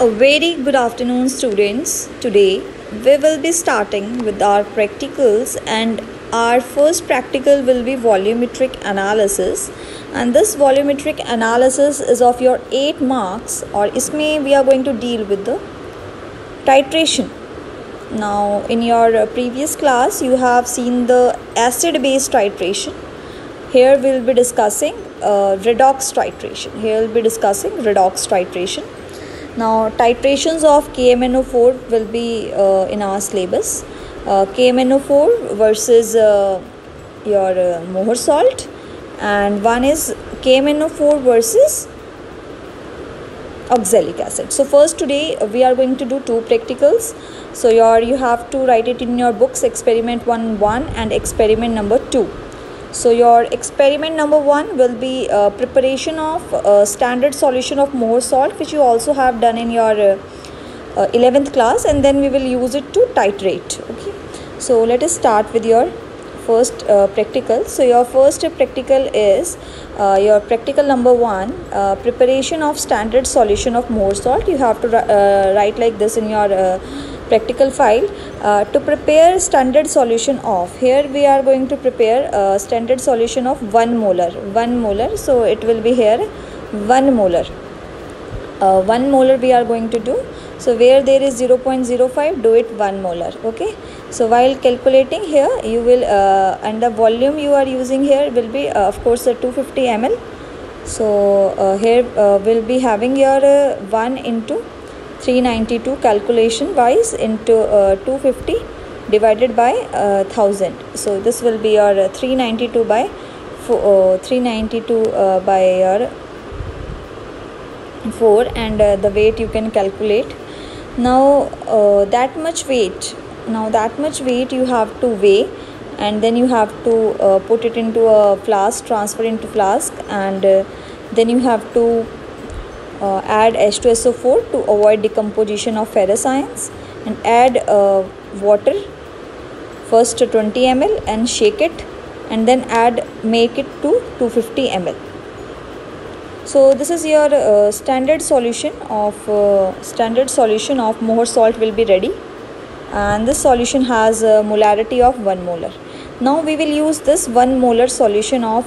A very good afternoon, students. Today we will be starting with our practicals, and our first practical will be volumetric analysis. And this volumetric analysis is of your 8 marks, or isme we are going to deal with the titration. Now, in your previous class, you have seen the acid-base titration. Here we will be discussing redox titration. Now, titrations of KMnO4 will be in our syllabus. KMnO4 versus your Mohr salt, and one is KMnO4 versus oxalic acid. So first, today we are going to do 2 practicals. So you have to write it in your books, experiment 1 and experiment number 2. So your experiment number 1 will be preparation of standard solution of Mohr salt, which you also have done in your 11th class, and then we will use it to titrate. Okay, so let us start with your first practical. So your first practical is your practical number 1, preparation of standard solution of Mohr salt. You have to write like this in your practical file. To prepare standard solution of, here we are going to prepare standard solution of 1 molar. So it will be here 1 molar. 1 molar we are going to do. So where there is 0.05, do it 1 molar. Okay, so while calculating here, you will and the volume you are using here will be of course 250 ml. So here we'll be having your 1 into 392 calculation wise into 250 divided by 1000. So this will be your 392 by your 4, and the weight you can calculate. Now that much weight you have to weigh, and then you have to put it into a flask, transfer into flask, and then you have to add H2SO4 to avoid decomposition of ferrous ions, and add water first to 20 ml and shake it, and then make it to 250 ml. So this is your standard solution of Mohr salt will be ready, and this solution has a molarity of 1 molar. Now we will use this 1 molar solution of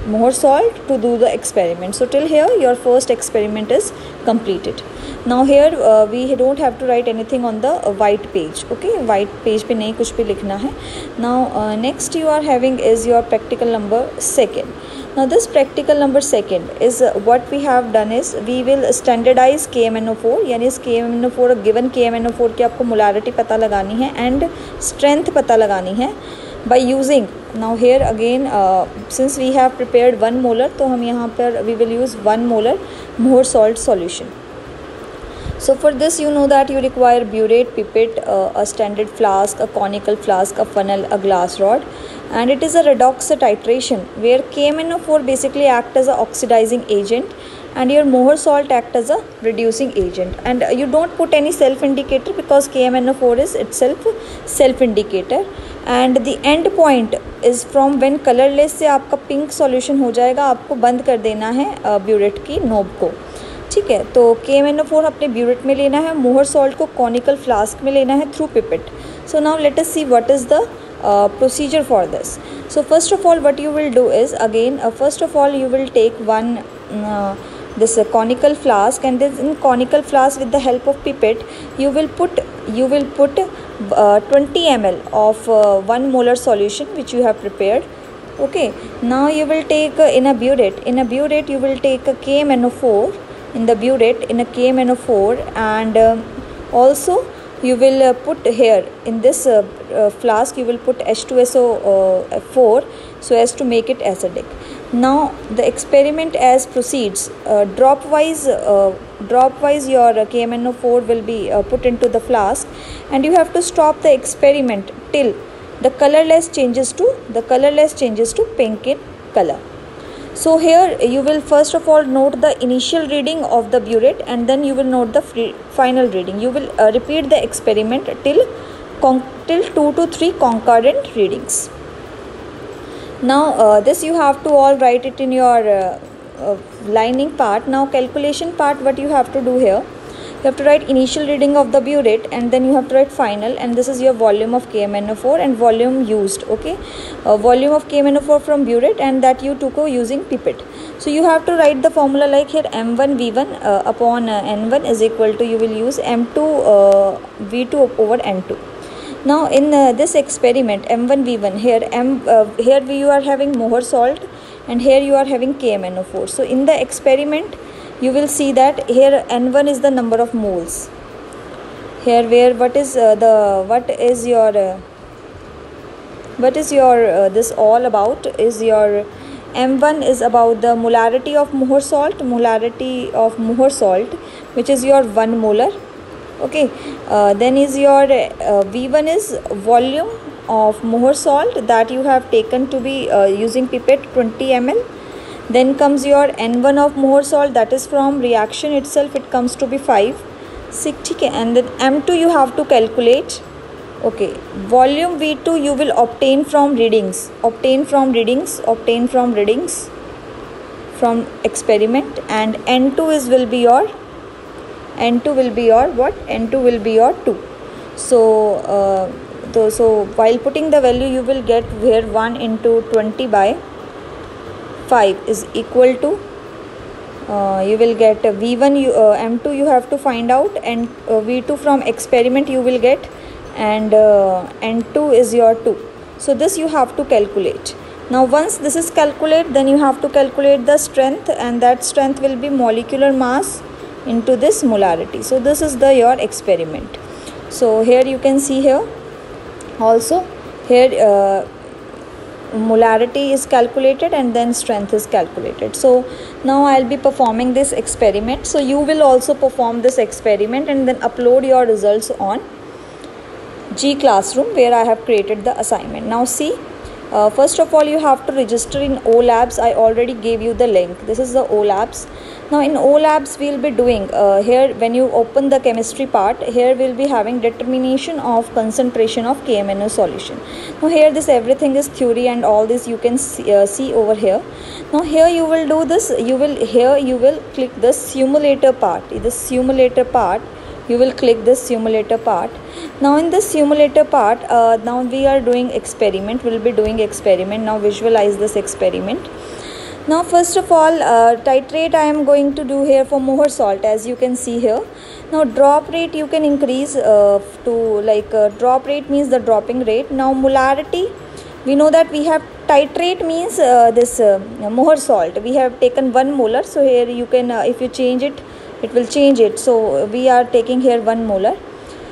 Mohr salt to do the experiment. So till here your first experiment is completed. Now here we don't have to write anything on the white page. Okay, white page पे नहीं कुछ भी लिखना है. Now next you are having is your practical number 2. Now this practical number 2 is what we have done is we will standardize KMnO4, यानी इस KMnO4 given KMnO4 की आपको molarity पता लगानी है and strength पता लगानी है by using. Now here again since we have prepared 1 molar, तो हम यहाँ पर we will use 1 molar Mohr salt solution. So for this you know that you require burette, pipette, a standard flask, a conical flask, a funnel, a glass rod, and it is a redox titration where KMnO4 basically act as a oxidizing agent and your Mohr salt act as a reducing agent. And you don't put any self indicator because KMnO4 is itself self indicator, and the end point is from when colorless से आपका pink solution हो जाएगा, आपको बंद कर देना है burette की नोब को. ठीक है, तो KMnO4 अपने burette में लेना है, Mohr salt को conical flask में लेना है through pipette. So now let us see what is the procedure for this. So first of all what you will do is again first of all you will take one this conical flask, and this in conical flask with the help of pipette you will put 20 ml of 1 molar solution which you have prepared. Okay, now you will take in a burette you will take a KMnO4 in the burette in a KMnO4, and also you will put here in this flask you will put H2SO4 so as to make it acidic. Now the experiment as proceeds, dropwise your KMnO4 will be put into the flask, and you have to stop the experiment till the colorless changes to pink in color. So here you will first of all note the initial reading of the burette, and then you will note the final reading. You will repeat the experiment till 2 to 3 concurrent readings. Now this you have to all write it in your lining part. Now calculation part, what you have to do here, you have to write initial reading of the burette, and then you have to write final, and this is your volume of KMnO4 and volume used. Okay, volume of KMnO4 from burette, and that you took using pipette. So you have to write the formula like here, m1 v1 upon n1 is equal to, you will use m2 v2 over n2. Now in this experiment m1 v1, here here you are having Mohr salt, and here you are having KMnO4. So in the experiment you will see that here n1 is the number of moles. Here where what is your this all about is your m1 is about the molarity of Mohr salt, which is your 1 molar. Okay, then is your v1 is volume of Mohr salt that you have taken to be using pipette 20 ml. Then comes your n1 of Mohr salt, that is from reaction itself, it comes to be 5, 6, and then m2 you have to calculate. Okay, volume v2 you will obtain from readings from experiment, and n2 will be your what? N2 will be your 2. So so while putting the value, you will get here 1 into 20 by 5 is equal to, you will get v1 m2 you have to find out, and v2 from experiment you will get, and n2 is your 2. So this you have to calculate. Now once this is calculated, then you have to calculate the strength, and that strength will be molecular mass into this molarity. So this is your experiment. So here you can see here also, here molarity is calculated and then strength is calculated. So now I'll be performing this experiment. So you will also perform this experiment and then upload your results on G Classroom, where I have created the assignment. Now see, first of all you have to register in OLabs. I already gave you the link. This is the OLabs. Now in OLabs we will be doing here, when you open the chemistry part, here we will be having determination of concentration of KMnO solution. Now here this everything is theory, and all this you can see over here. Now here you will do this, you will click the simulator part. You will click this simulator part. Now in this simulator part, now we are doing experiment. We'll be doing experiment. Now visualize this experiment. Now first of all, titrate I am going to do here for Mohr salt, as you can see here. Now drop rate you can increase to like drop rate means the dropping rate. Now molarity, we know that we have titrate means this Mohr salt, we have taken 1 molar. So here you can if you change it, it will change it. So we are taking here 1 molar,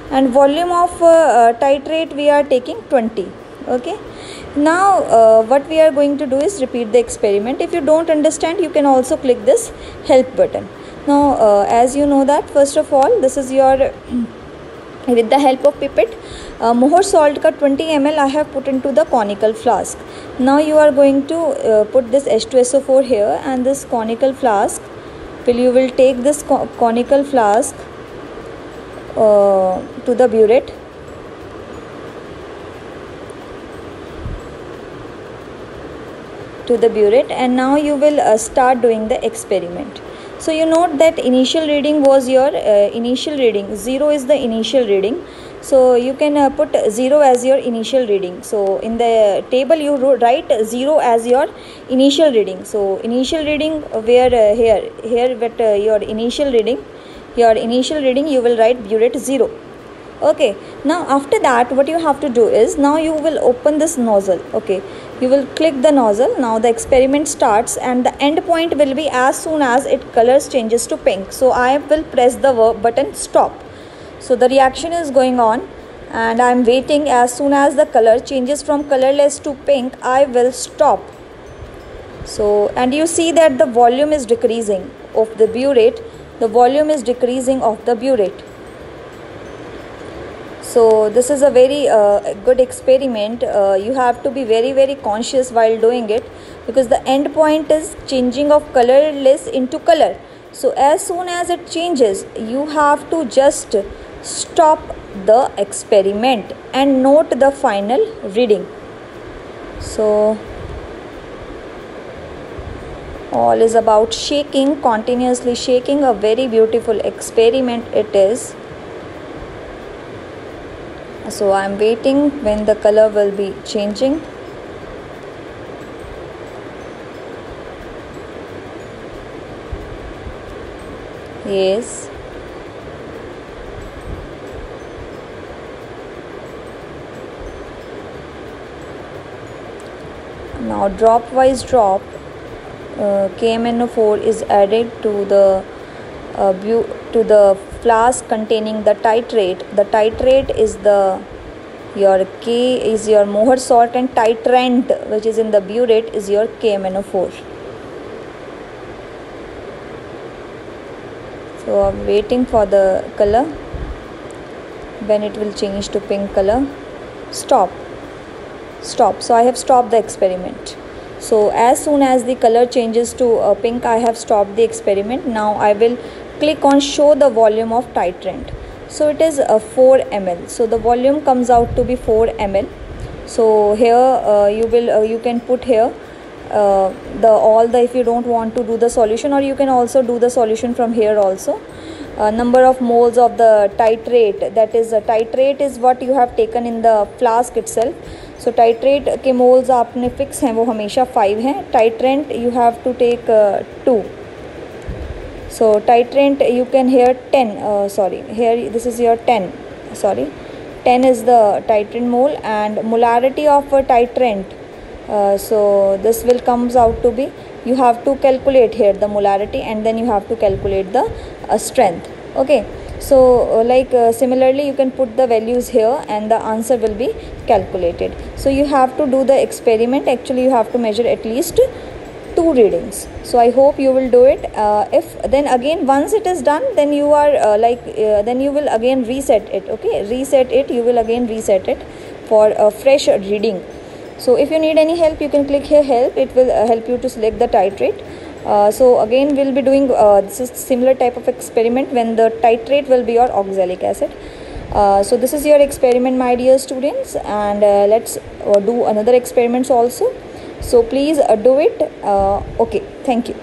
and volume of titrate we are taking 20. Okay, now what we are going to do is repeat the experiment. If you don't understand, you can also click this help button. Now as you know that, first of all, this is your with the help of pipette, Mohr salt ka 20 ml I have put into the conical flask. Now you are going to put this H2SO4 here, and this conical flask you will take this conical flask to the burette. And now you will start doing the experiment. So you note that initial reading was your initial reading. 0 is the initial reading. So you can put 0 as your initial reading. So in the table you write 0 as your initial reading. So initial reading where here but your initial reading you will write burette 0. Okay, now after that what you have to do is, now you will open this nozzle. Okay, you will click the nozzle. Now the experiment starts, and the end point will be as soon as it colors changes to pink. So I will press the button stop. So the reaction is going on, and I am waiting. As soon as the color changes from colorless to pink, I will stop. So, and you see that the volume is decreasing of the burette. So this is a very good experiment. You have to be very conscious while doing it, because the end point is changing of colorless into color. So as soon as it changes, you have to just stop the experiment and note the final reading. So All is about shaking, continuously shaking. A very beautiful experiment it is. So I am waiting when the color will be changing. Yes. Now drop wise drop, KMNO4 is added to the flask containing the titrate. The titrate is your K is your Mohr salt, and titrant, which is in the burette, is your KMNO4. So I'm waiting for the color when it will change to pink color. Stop. So I have stopped the experiment. So as soon as the color changes to pink, I have stopped the experiment. Now I will click on show the volume of titrant. So it is 4 ml. So the volume comes out to be 4 ml. So here you can put here if you don't want to do the solution, or you can also do the solution from here also. Number of moles of the titrate, that is titrate is what you have taken in the flask itself. So titrate के moles आपने fix हैं, वो हमेशा 5 हैं. Titrant you have to take 2. So titrant you can here 10. Here this is your 10. 10 is the titrant mole, and molarity of a titrant. So this will comes out to be, you have to calculate here the molarity, and then you have to calculate the strength. Okay, so similarly you can put the values here and the answer will be calculated. So you have to do the experiment. Actually you have to measure at least 2 readings. So I hope you will do it. If then again once it is done, then you are then you will again reset it. Okay, you will again reset it for a fresh reading. So if you need any help, you can click here help. It will help you to select the titrate. So again we'll be doing this is similar type of experiment when the titrate will be your oxalic acid. So this is your experiment, my dear students, and let's do another experiments also. So please do it. Okay, thank you.